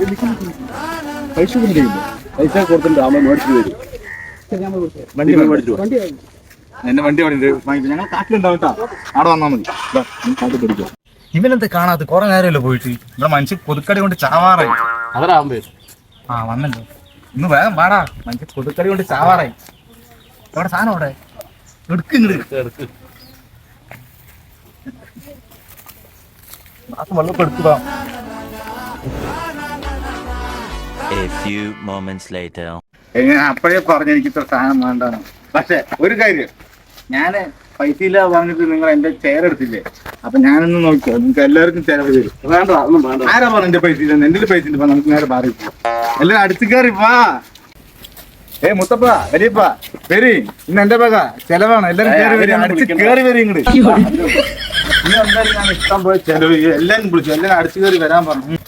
പൈസ പൈസ കൊടുത്തിട്ട് അമ്മ മേടിച്ചു തരും. വണ്ടി മേടിച്ചു എന്റെ വണ്ടി ഞങ്ങൾ കാട്ടിലുണ്ടാവും കേട്ടോ. അവിടെ വന്നാൽ മതി. കാട്ടി പിടിച്ചോ. ഇവനെന്ത് കാണാത്ത കുറെ നേരമല്ലോ പോയിട്ട്. ഇവിടെ മനുഷ്യൻ കൊതുക്കടി കൊണ്ട് ചാവാറായി. അവരാകുമ്പോ ആ വന്നല്ലോ. ഇന്ന് വേഗം പാടാ. മനുഷ്യൻ കൊതുക്കടി കൊണ്ട് ചാവാറായി. എവിടെ സാധനം അവിടെ എടുക്ക് വെള്ളപ്പ് എടുക്കുക. അപ്പോഴേ പറഞ്ഞു എനിക്ക് ഇത്ര സാധനം വേണ്ടാണ്. പക്ഷെ ഒരു കാര്യം, ഞാന് പൈസ ഇല്ല പറഞ്ഞിട്ട് നിങ്ങൾ എന്റെ ചെയർ എടുത്തില്ലേ? അപ്പൊ ഞാനൊന്ന് നോക്കിയോ, നിങ്ങൾക്ക് എല്ലാവർക്കും ചെലവ് തരും. വേണ്ട ഒന്നും വേണ്ട. ആരാ പറഞ്ഞു എന്റെ പൈസ ഇല്ല? എന്റെ പൈസ ഇല്ല. നമുക്ക് നേരെ മാറി എല്ലാരും അടുത്ത് കയറി വാ. മുത്തപ്പ വലിയപ്പ വരി, ഇന്ന് എന്റെ പക ചെലവാണ്. എല്ലാരും കയറി വരും, അടുത്ത് കയറി വരും. ഇങ്ങോട്ട് ഇനി എന്തായാലും ഞാൻ ഇഷ്ടം പോയി ചെലവ് എല്ലാരും വിളിച്ചു. എല്ലാരും അടുത്ത് കയറി വരാൻ പറഞ്ഞു.